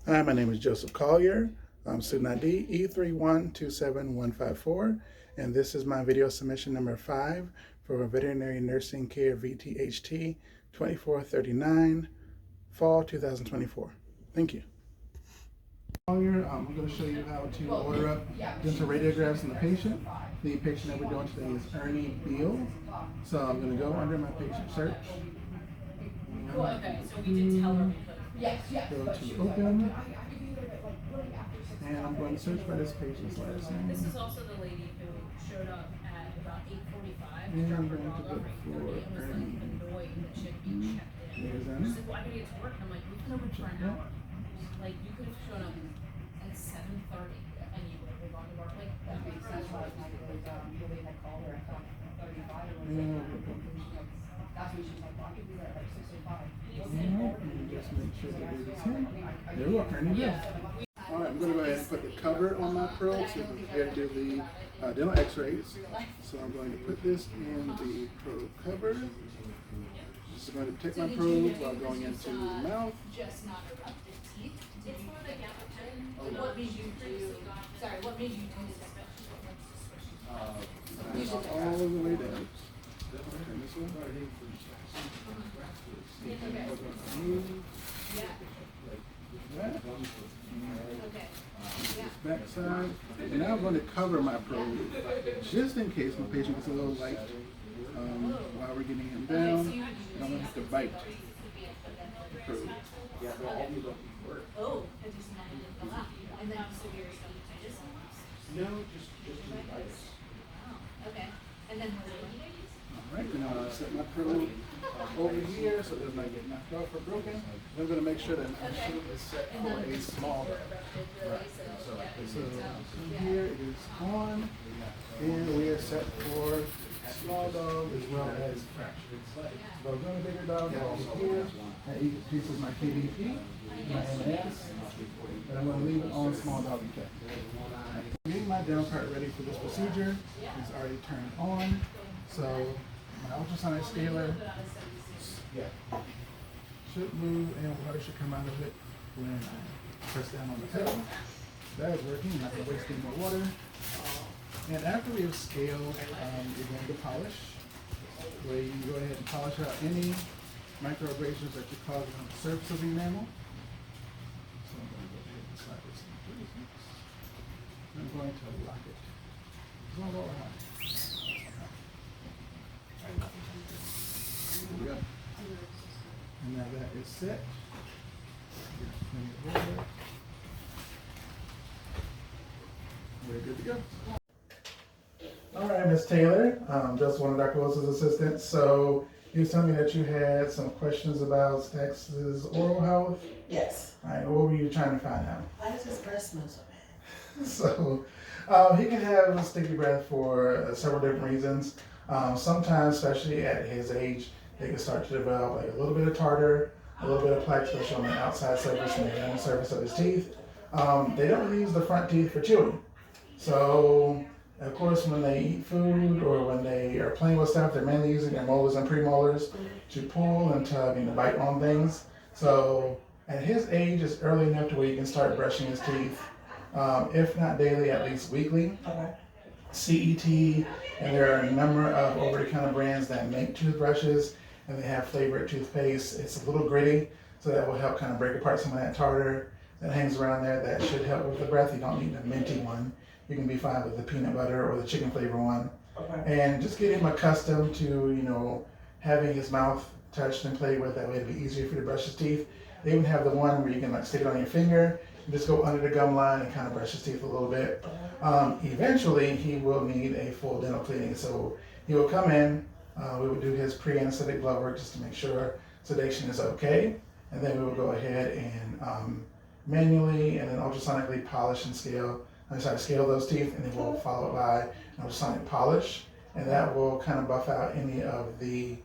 Hi, my name is Joseph Collier. I'm student ID E3127154, and this is my video submission number 5 for Veterinary Nursing Care VTHT 2439, Fall 2024. Thank you. Collier, I'm going to show you how to order up dental radiographs in the patient. The patient that we're doing today is Ernie Beal. So I'm going to go under my patient search. Okay, so we did tell her we could. Yes. Go to open. And I'm going to search by this patient's last name. This is also the lady who showed up at about 8:45 to And drop I'm her going to dog off look at 8:30 for and was like Ernie. annoyed that she had to be checked in. There's She's Ernie. like, well, I gotta get to work. And I'm like, we've been open for an hour. Like, you could have shown up at 7:30 and you would have gone to work. Like, that makes sense. And That's what she's like, well, I could be there at 6:05. And just make sure that it is him. There we go, Ernie Beal. All right, I'm going to go ahead and put the cover on my probe so I'm prepared to do the dental x-rays. So I'm going to put this in the probe cover. This is going to protect my probe while going into the mouth. Just not erupted teeth. It's more like what made you do, sorry, what made you do this? All the way down. Turn this one. Like that. This back side. And now I'm going to cover my probe just in case my patient gets a little light while we're getting him down. And I'm going to have to bite the probe. Oh, I just not even fell out. And then severe stomatitis. No, just bites. Wow. Okay. And then Alright, now I'm going to set my probe over here so it does not get knocked off or broken. I'm going to make sure that my probe is set for a small dog. So here it is on, and we are set for small dog as well as fractured. So I'm going to bigger dog over here. That piece is my KDP, my MS, and I'm going to leave it on small dog check. Getting my down part ready for this procedure is already turned on. So my ultrasonic scaler should move and water should come out of it when I press down on the pedal. That is working. I'm not going to waste any more water. And after we have scaled, you're going to polish, where you can go ahead and polish out any microabrasions that you're causing on the surface of the enamel. So I'm going to go ahead and slide this in place. I'm going to lock it. It's not all high. There we go. And now that is set. We're good to go. All right, Ms. Taylor, just one of Dr. Wilson's assistants. So you was telling me that you had some questions about Stax's oral health. Yes. All right, what were you trying to find out? Why does his breath smell so bad? So he can have a sticky breath for several different reasons. Sometimes, especially at his age, they can start to develop like a little bit of tartar, a little bit of plaque, especially on the outside surface and the inner surface of his teeth. They don't really use the front teeth for chewing. So, of course, when they eat food or when they are playing with stuff, they're mainly using their molars and premolars to pull and tug and to bite on things. So, at his age, it's early enough to where you can start brushing his teeth, if not daily, at least weekly. Okay. CET, and there are a number of over-the-counter brands that make toothbrushes, and they have flavored toothpaste. It's a little gritty, so that will help kind of break apart some of that tartar that hangs around there. That should help with the breath. You don't need a minty one. You can be fine with the peanut butter or the chicken flavor one. Okay. And just get him accustomed to, having his mouth touched and played with. That way it'll be easier for you to brush his teeth. They even have the one where you can like stick it on your finger and just go under the gum line and kind of brush his teeth a little bit. Eventually he will need a full dental cleaning. So he will come in, we would do his pre-anesthetic blood work just to make sure sedation is okay. And then we will go ahead and manually and then ultrasonically polish and scale those teeth, and then we'll follow by an ultrasonic polish, and that will kind of buff out any of the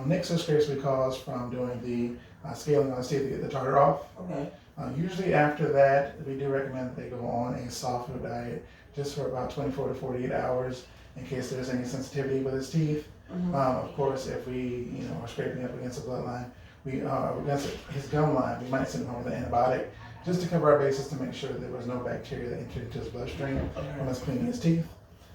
nicks or scrapes we cause from doing the scaling on his teeth to get the tartar off. Okay. Usually after that, we do recommend that they go on a soft food diet just for about 24 to 48 hours in case there's any sensitivity with his teeth. Of course, if we are scraping up against the bloodline, against his gum line, we might send him home with an antibiotic just to cover our bases to make sure that there was no bacteria that entered into his bloodstream when I was cleaning his teeth.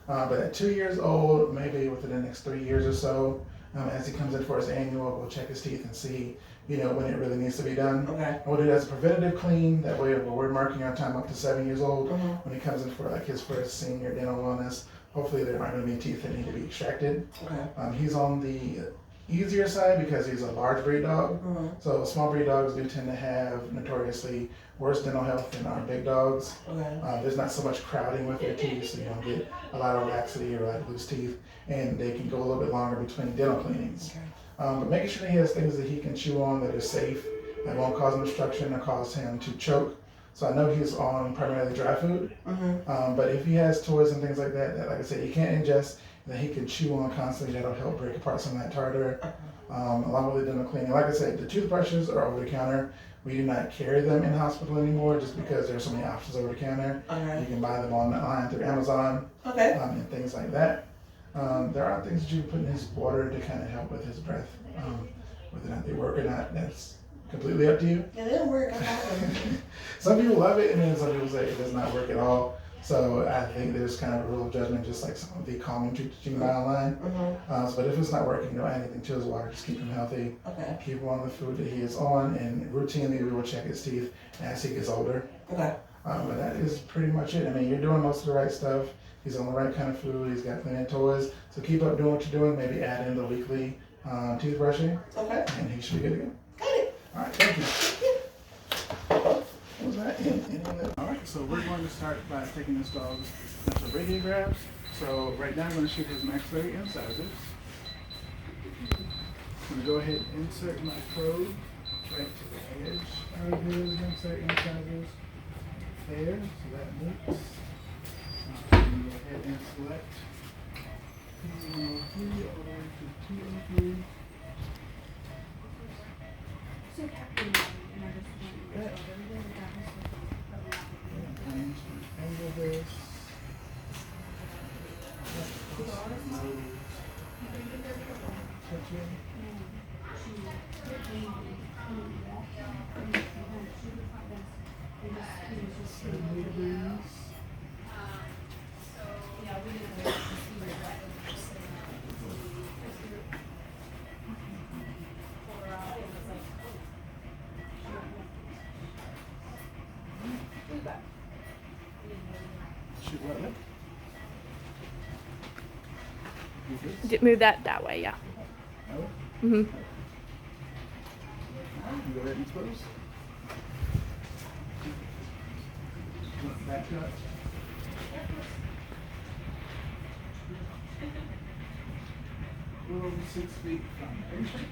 But at 2 years old, maybe within the next 3 years or so, as he comes in for his annual, we'll check his teeth and see, when it really needs to be done. Okay. And we'll do it as a preventative clean. That way, we're marking our time up to 7 years old. Mhm. When he comes in for like his first senior dental wellness, hopefully there aren't going to be teeth that need to be extracted. Okay. He's on the easier side because he's a large breed dog. Mhm. So small breed dogs do tend to have notoriously worse dental health than our big dogs. Okay. There's not so much crowding with their teeth, so you don't get a lot of laxity or a lot of loose teeth, and they can go a little bit longer between dental cleanings. Okay. But making sure that he has things that he can chew on that are safe, that won't cause him obstruction or cause him to choke. So I know he's on primarily dry food, Mhm. but if he has toys and things like that, like I said, he can't ingest, that he can chew on constantly, that'll help break apart some of that tartar, along with the dental cleaning. Like I said, the toothbrushes are over the counter. We do not carry them in hospital anymore just because there's so many options over the counter. You Okay. can buy them online through Amazon Okay. and things like that. There are things that you can put in his water to kind of help with his breath. Whether or not they work or not, that's completely up to you. Yeah, they don't work. I got them. Some people love it, and then some people say it does not work at all. So I think there's kind of a rule of judgment, just like some of the calming treats that you can buy online. Mhm. But if it's not working, don't add anything to his water. Just keep him healthy. Okay. Keep him on the food that he is on, and routinely we will check his teeth as he gets older. Okay. But that is pretty much it. I mean, you're doing most of the right stuff. He's on the right kind of food. He's got plenty of toys. So keep up doing what you're doing. Maybe add in the weekly teeth brushing, Okay. and he should be good to go. Got it. All right, thank you. What was that? All right, so we're going to start by taking this dog's natural radiographs. So right now I'm going to shoot his maxillary incisors. I'm going to go ahead and insert my probe right to the edge of his maxillary incisors. There, so that meets. I'm going to go ahead and select P103 all the way to 203. So Captain, and I just want to everything that happens with I'm going to angle this. Touching. Shoot right there. Move this. Move that way, yeah. Oh, Mm-hmm. you go ahead and expose. Back cut. A little over 6 feet from the patient.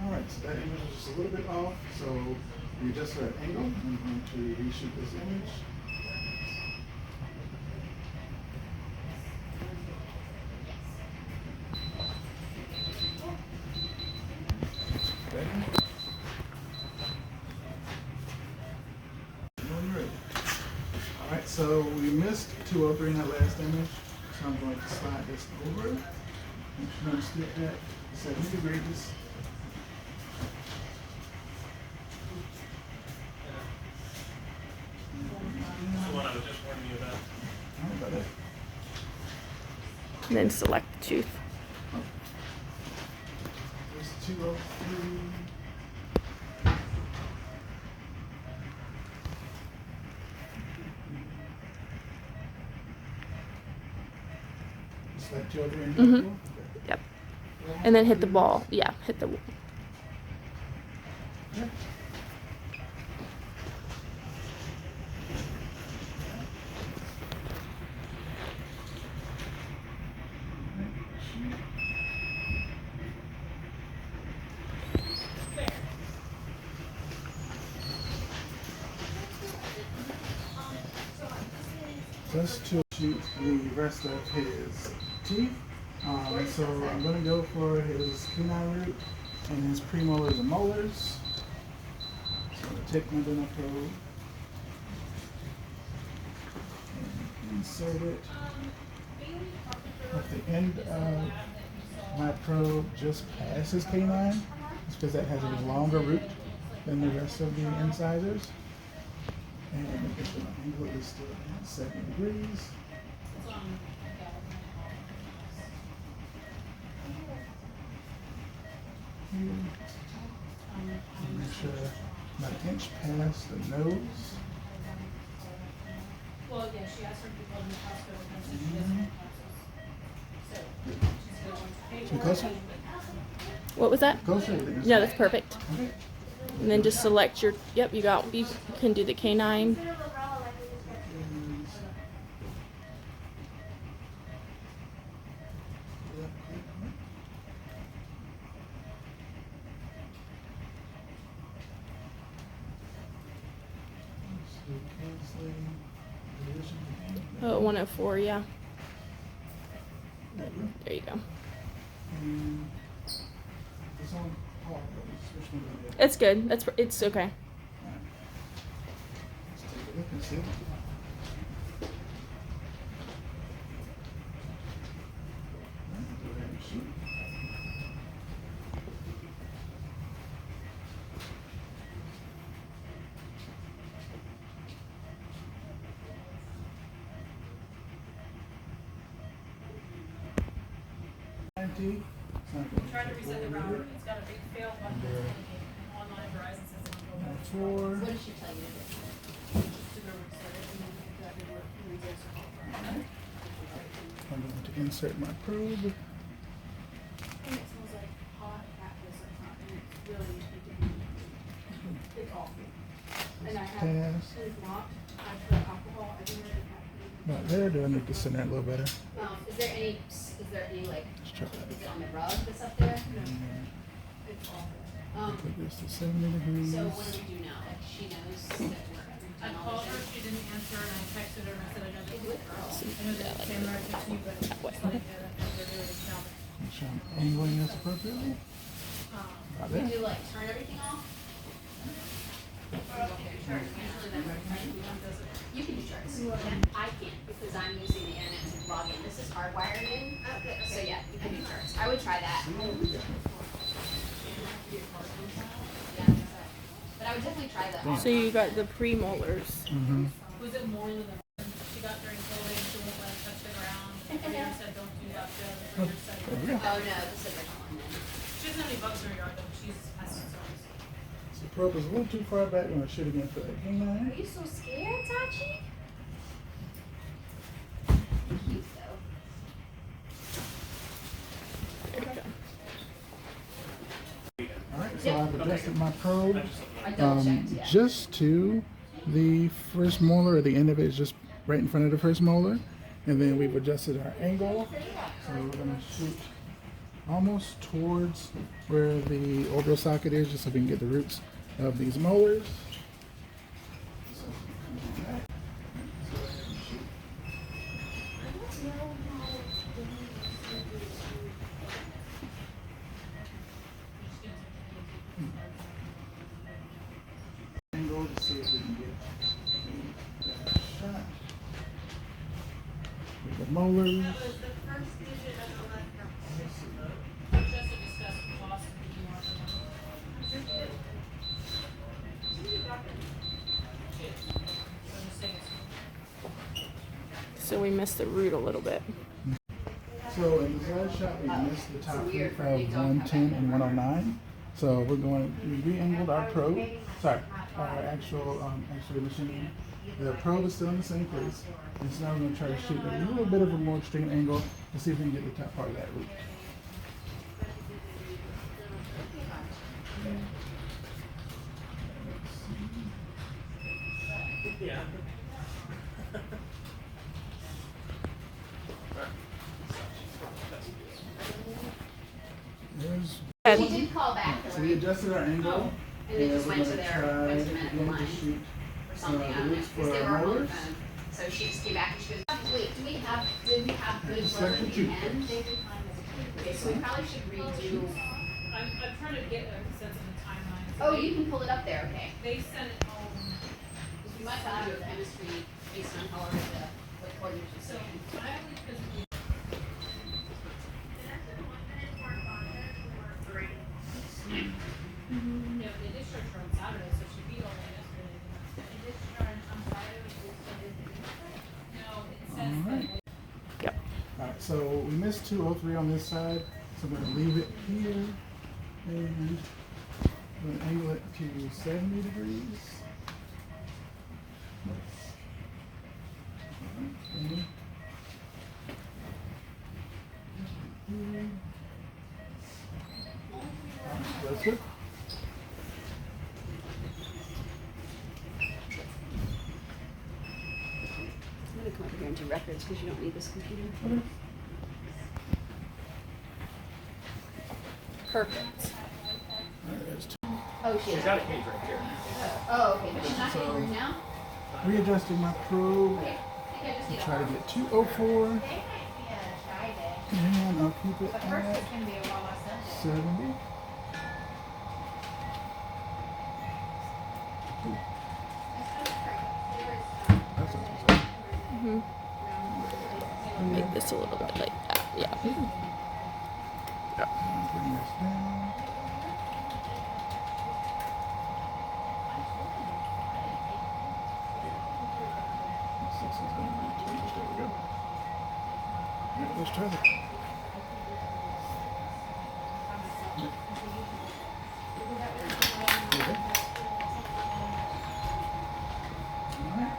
Alright, so that image is just a little bit off, so we adjust that angle. I'm going to reshoot this image. Ready? When you're ready. Alright, so we missed 203 in that last image, so I'm going to slide this over. Make sure I'm still at 70 degrees. The one I was just warning you about. Alright, about that. And then select the tooth. There's 203. Select 203 and Mhm. go. Yep. And then hit the ball. Yeah, hit the. Okay. Just to shoot the rest of his teeth. So I'm going to go for his canine root and his premolars and molars. So I'm going to take my dental probe. insert it at the end of my probe just past his canine. It's because that has a longer root than the rest of the incisors. And make sure my angle is still at 70 degrees. Here. Make sure my inch past the nose. Well, yeah, she asked her people in the hospital, and she doesn't have classes. So, she's Too closer? What was that? Closer. Yeah, that's perfect. Okay. And then just select your, yep, you can do the canine. Oh, 104, yeah. There you go. It's on pause, but switch one to the other. It's good. It's okay. Let's take a look and see. Go ahead and shoot. Try to reset the router. It's got a big fail button online. Verizon says it won't go back. Four. What did she tell you to do? Just to go reset it and then that would work. I'm going to insert my probe. And it smells like hot cat piss or something. It's really it's awful. And I have Pass. it's locked. I put alcohol everywhere the cat food. Right there, do I need to send that a little better? Is there any like, Let's try that. is it on the rug that's up there? It's awful. Put this to 70 degrees. So what do we do now? Like she knows that we're I called her, she didn't answer, and I texted her and I said, I know that you, I know that Sam already texted you, but just letting you know that they're doing it now. Make sure I'm angling this appropriately. About we there. do like turn everything off? Usually that's what you can do charts. I can't because I'm using the internet to log in. This is hardwired in. Okay. So yeah, you can do charts. I would try that. Yeah. But I would definitely try that. So you got the premolars. Mm-hmm. Was it more than the one she got during COVID, she won't let it touch the ground, and they said, don't do that, the reader said. Yeah. Oh no, this is original one then. She doesn't have any bugs in her yard, though, she's has some songs. So probe is a little too far back. I'm going to shoot again for that Are canine. you so scared, Tachi? Cute though. There you go. Alright, so I've adjusted my probe I double checked, yeah. just to the first molar, or the end of it is just right in front of the first molar. And then we've adjusted our angle. So we're going to shoot almost towards where the orbital socket is, just so we can get the roots of these molars. Angle to see if we can get a shot with the molars. Just to discuss the cost of the market. So we missed the root a little bit. So in the side shot, we missed the top root of 110 and 109. So we're going, we re-angled our probe. Sorry, our actual machine. The probe is still in the same place. And so now we're going to try to shoot at a little bit of a more extreme angle to see if we can get the top part of that root. Yeah. There's, She did call back. so we adjusted our angle. And they just we're went to gonna their try medical again to line shoot or something. I don't know. roots Because for they our were on the molars. phone. So she just came back and she goes, wait, did we have good weather at the end? Okay, so we probably should redo. I'm trying to get a sense of the timeline. Oh, you can pull it up there, okay. They sent it home. We might have to do a chemistry based on however what What you should say. No, they discharged her on Saturday, so she beat all that yesterday. No, it says Alright. Yep. Alright, so we missed 203 on this side, so I'm going to leave it here and I'm going to angle it to 70 degrees. Okay. That's good. I'm gonna come over here and do records because you don't need this computer. Perfect. There's two. Oh, she She's is. got a cage right here. Oh, okay, but she's not So- getting room now? Readjusting my probe. Okay, I think I just I'll need a try to hard get 204 They might be a try day. and I'll keep it But first at it's gonna be a Wawa Sunday. 70. That's not too bad. Make this a little bit like that. Yeah. I'll bring this down. This is gonna be too much. There we go. Alright, let's try that. Okay. Alright,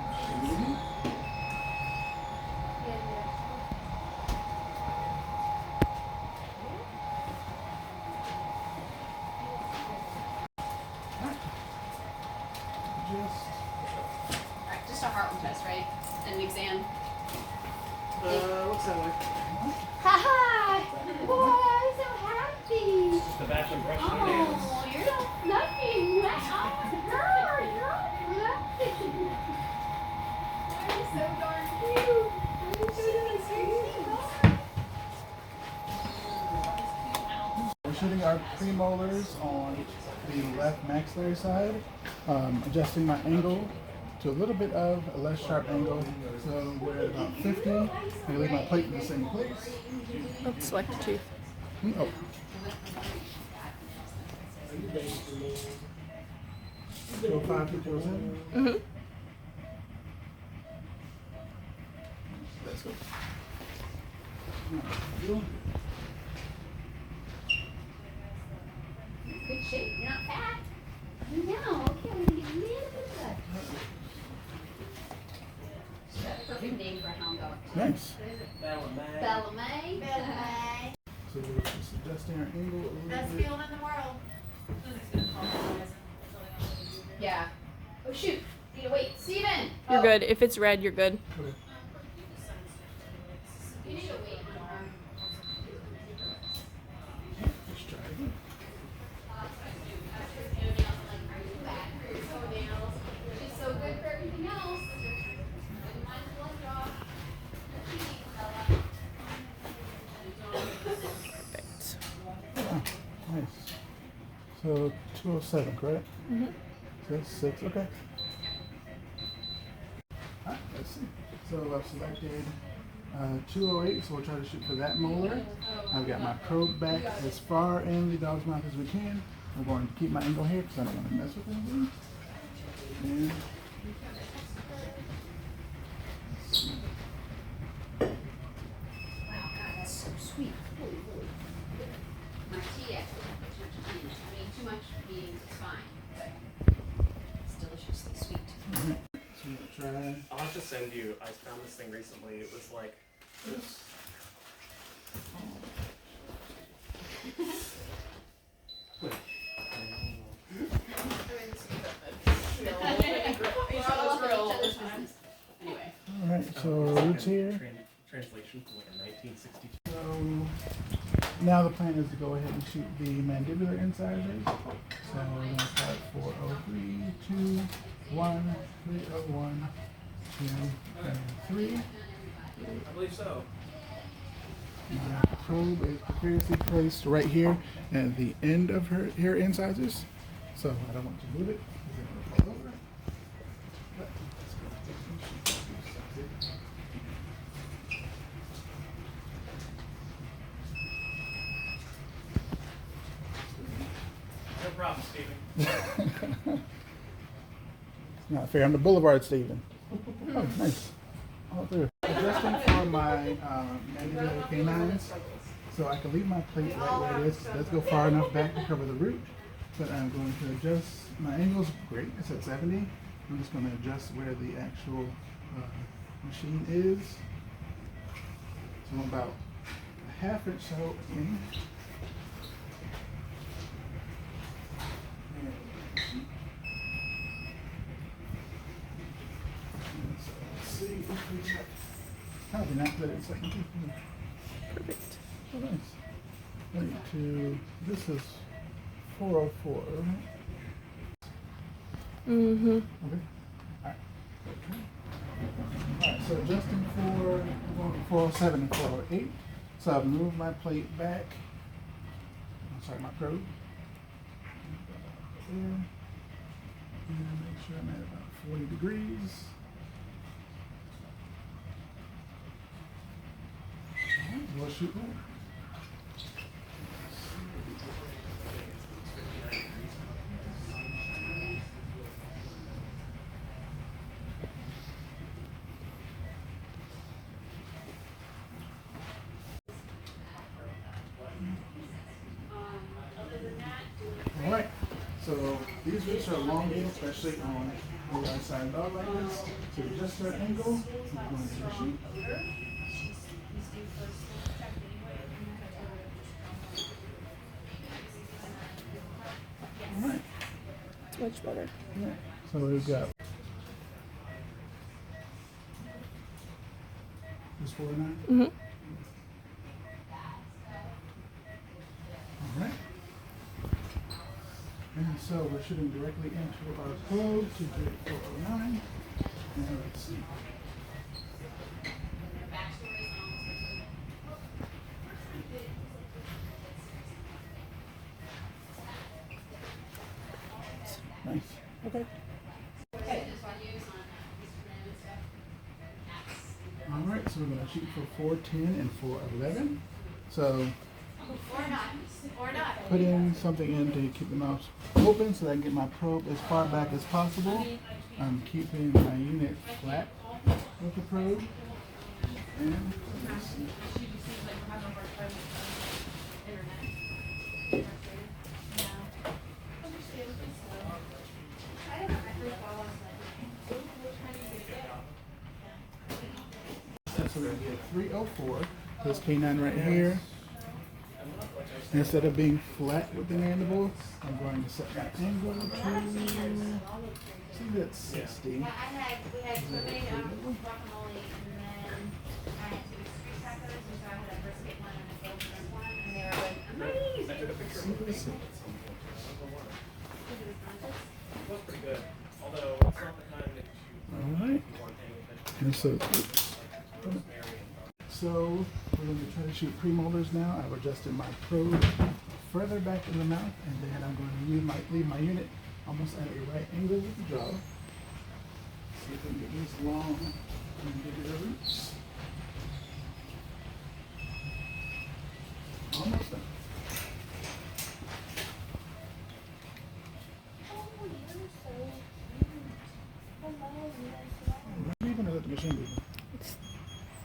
shooting. Just Alright, just a heart test, right? And an exam. Looks that way. Ha ha! Boy, I'm so happy. Just a batch impression of nails. Oh, you're so fluffy. Wow, girl, you're fluffy. You're so darn cute. You're so darn cute. we're shooting our premolars on the left maxillary side, adjusting my angle to a little bit of a less sharp angle. So we're at about 50. I leave my plate in the same place. Let's select a tooth. Oh. Go 5 to 7. Mm-hmm. Let's go. Good shape, you're not fat. No, okay, we're gonna get a little bit of that. She's got a perfect name for a hound dog. Nice. Bella May. Bye. So we're just adjusting our angle a little Best bit. feeling in the world. Yeah. Oh shoot, need to wait. Steven! You're Oh, good. If it's red, you're good. Okay. You need to wait. Let's try again. She's so good for everything else. Wouldn't mind a blood draw. Perfect. Nice. So 207, correct? Mm-hmm. So that's 6, okay. Alright, let's see. So I've selected 208, so we'll try to shoot for that molar. I've got my probe back as far in the dog's mouth as we can. I'm going to keep my angle here because I don't want to mess with anything. And Wow, God, that's so sweet. Holy moly. My tea actually had too much tea in it. I mean, too much being is fine, but it's deliciously sweet. so we'll try I'll have to send you. I found this thing recently. It was like this. We're all up in each other's business. Anyway. Alright, so roots here. Translation from like a 1962. So now the plan is to go ahead and shoot the mandibular incisors. So we're going to start 403, 2, 1, 301, 2, and 3. I believe so. My probe is precariously placed right here at the end of her incisors. So I don't want to move it because it will fall over. But let's go ahead and shoot this. It's not fair. I'm the Boulevard Steven. Oh, nice. All through. Adjusting for my mandatory canines, so I can leave my plate right where it is. Let's go far enough back to cover the root, but I'm going to adjust. My angle's great. It's at 70. I'm just going to adjust where the actual machine is. So I'm about a half inch so in. Let's see if we got. How did not put it in second? Perfect. Oh, nice. This is 404, right? Mm-hmm. Okay. Alright. Alright, so adjusting for 407 and 408. So I've moved my plate back. I'm sorry, my probe. There. And make sure I'm at about 40 degrees. Alright, we'll shoot that. Alright, so these roots are elongated, especially on the right side dog like this. So you just start angle, we're going to the shoot. Alright, It's much better. yeah. So we've got this 49. Mm-hmm. Alright. And so we're shooting directly into our probe to 409. And let's see. Nice. Okay. Alright, so we're going to shoot for 410 and 411. So put in something in to keep the mouth open so that I can get my probe as far back as possible. I'm keeping my unit flat with the probe. And let's see. So we're going to get 304. This canine right here. Instead of being flat with the mandible, I'm going to set my angle to see that's 60. We had swimming, guacamole, and then I had 2 street tacos, and so I had a brisket one and a grilled shrimp one, and they were amazing. It was pretty good. Although it's not the kind that you Alright. want paying attention And so, to. so we're going to try to shoot premolars now. I've adjusted my probe further back in the mouth, and then I'm going to leave my unit almost at a right angle with the jaw. See if we can get these long and bigger roots. Almost done. You're gonna let the machine do it.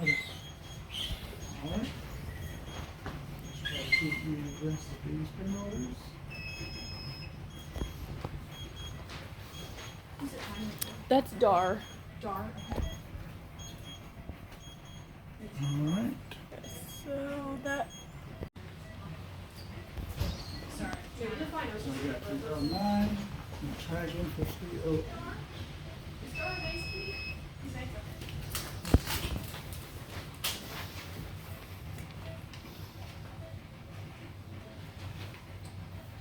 Okay. Alright. Let's try to shoot the rest of these premolars. That's Dar. Alright. So that. So we got 309. And try again for 308.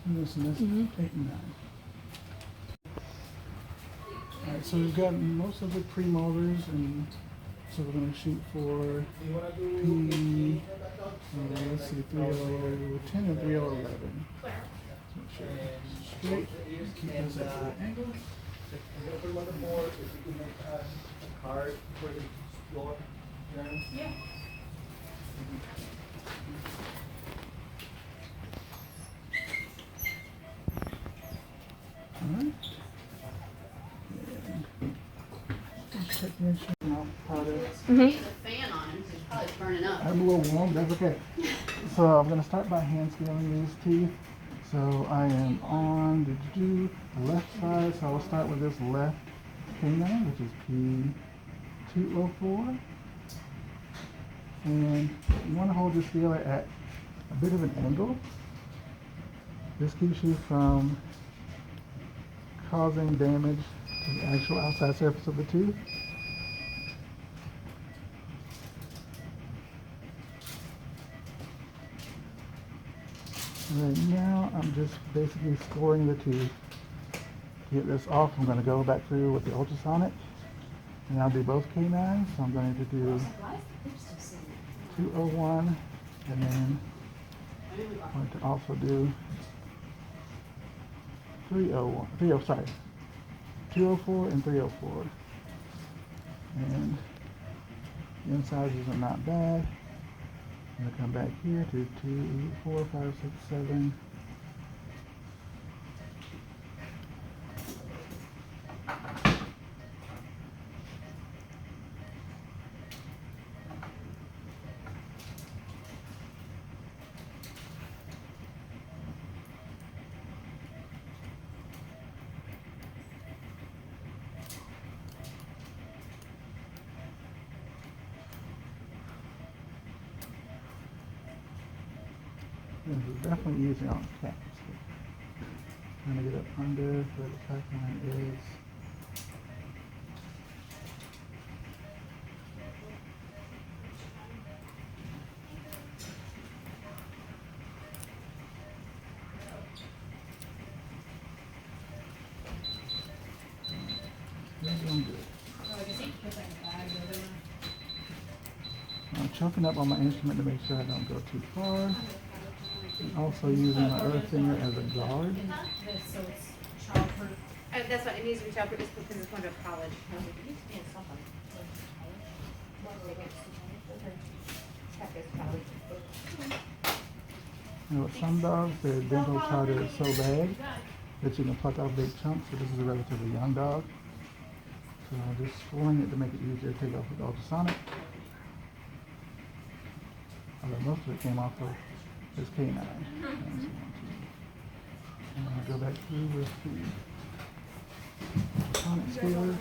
And this 8 and 9. Alright, so we've got most of the premolars, and so we're going to shoot for P, let's see, 3010 and 3011. So make sure it's straight, keep this at the right angle. Alright. powder. Mhm. The fan on him, so he's probably burning up. I'm a little warm, that's okay. So I'm gonna start by hand scaling these teeth. So I am on the left side, so I'll start with this left canine, which is P204. And you want to hold your scaler at a bit of an angle. This keeps you from causing damage to the actual outside surface of the tooth. Right now, I'm just basically scoring the tooth. To get this off, I'm going to go back through with the ultrasonic, and I'll do both canines. So I'm going to do 201, and then I'm going to also do 204 and 304. And the incisors are not bad. I'm going to come back here to 2, 4, 5, 6, 7. This is definitely easier on cats. Trying to get up under where the pack line is. You're doing good. I'm choking up on my instrument to make sure I don't go too far. And also using my other finger as a guard. So it's childproof. That's what it needs to be childproof because it's going to college. You know, with some dogs, their dental tartar is so bad that you can pluck off big chunks. So this is a relatively young dog. So I'm just swirling it to make it easier to take off with ultrasonic. Although most of it came off of his canine. And I'll go back through with the ultrasonic scaler.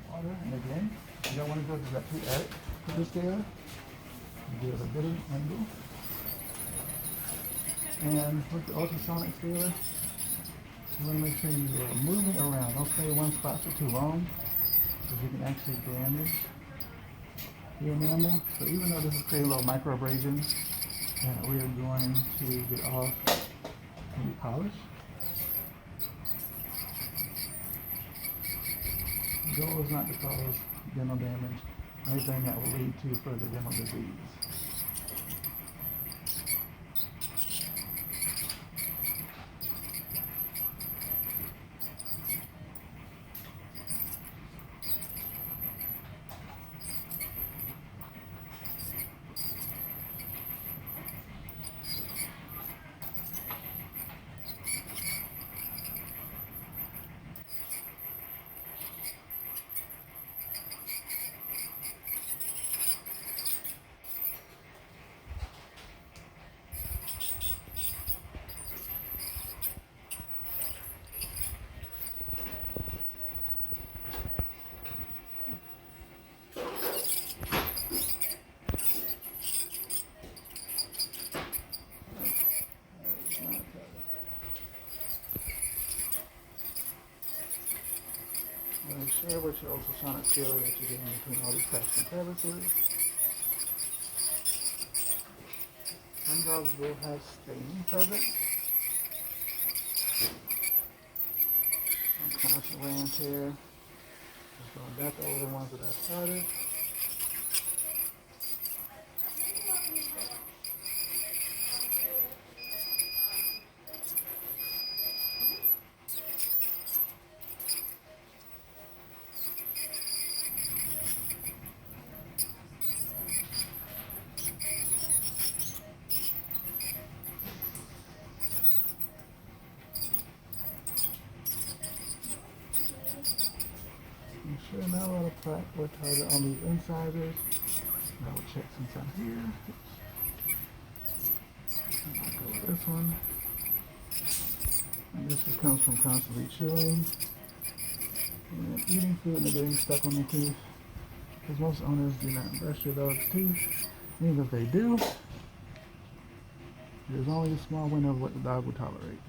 Water, and again, you don't want to go to that too arc with the scaler. You give it a bit of an angle. And with the ultrasonic scaler, you want to make sure you are moving around. Don't stay in one spot for too long, because you can actually damage the enamel. So even though this is creating little micro abrasions that we are going to get off when we polish. The goal is not to cause dental damage or anything that will lead to further dental disease. Share with your ultrasonic scaler that you're getting between all these cracks and crevices. Some dogs will have staining present. Some constant wear and tear. Just going back over the ones that I started. Make sure not a lot of plaque or target on these incisors. Double check inside here. I'll go with this one. And this just comes from constantly chewing and eating food and they're getting stuck on the teeth. Because most owners do not brush their dog's teeth. Even if they do, there's only a small window of what the dog will tolerate.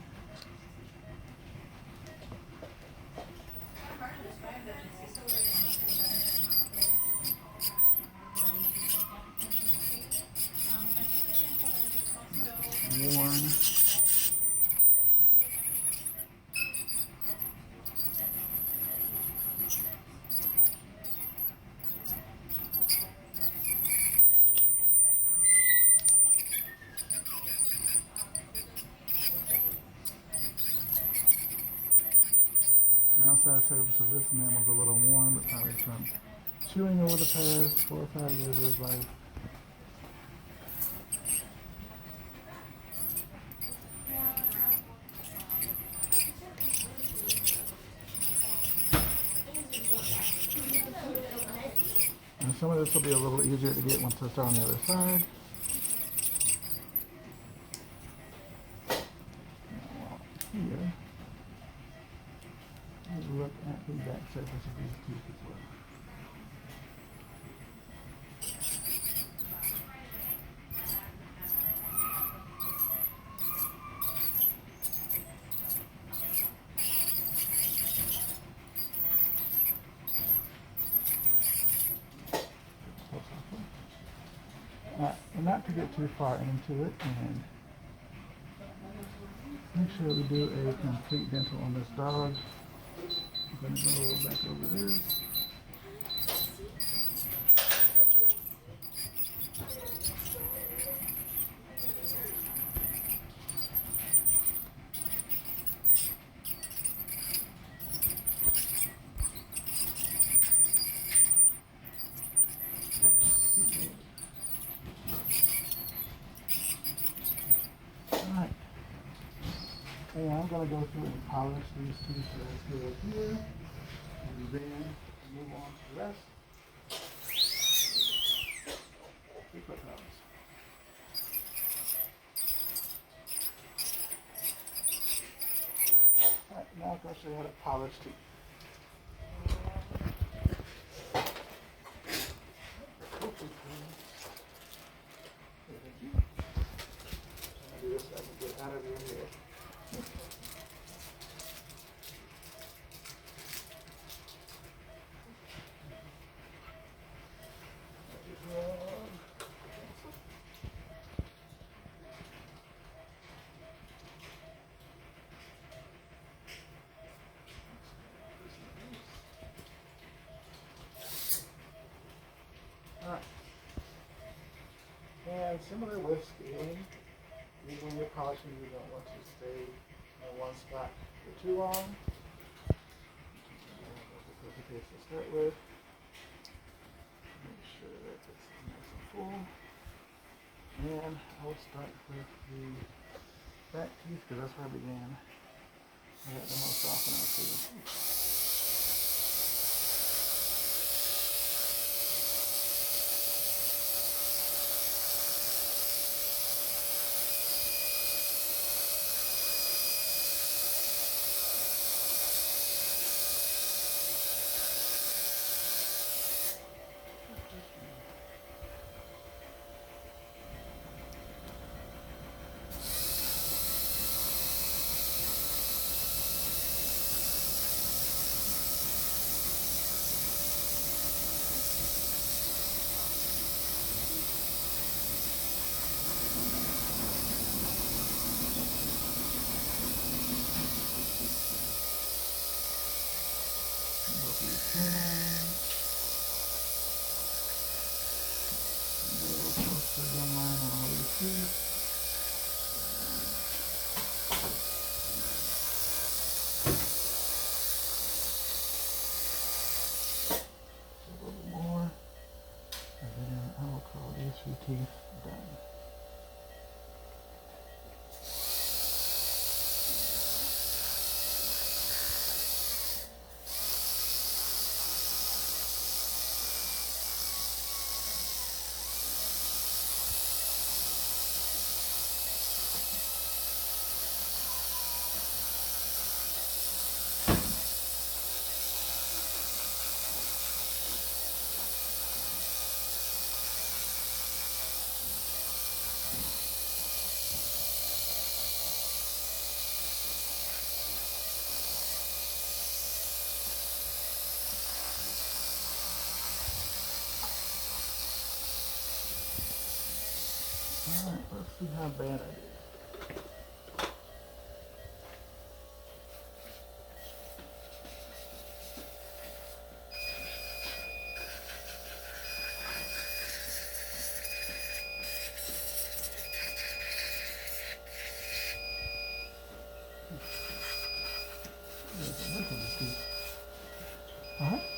Worn. Outside surface of this man was a little worn, but probably from chewing over the past 4 or 5 years of his life. And some of this will be a little easier to get once I start on the other side. Here, let's look at the back surface of these teeth as well. And not to get too far into it, and make sure we do a complete dental on this dog. I'm going to go back over this. Alright. And I'm going to go through and polish these teeth that are still here. And then move on to the rest. Paper towels. Alright, now I'm going to show you how to polish teeth. Do this so I can get out of your hair. Alright. And similar with scaling, when you're polishing, you don't want to stay in one spot for too long. That's the paste to start with. Make sure that it's nice and full. And I'll start with the back teeth because that's where I began. I got the most often I'll see. Teeth done. Alright, let's see how bad I did. Alright.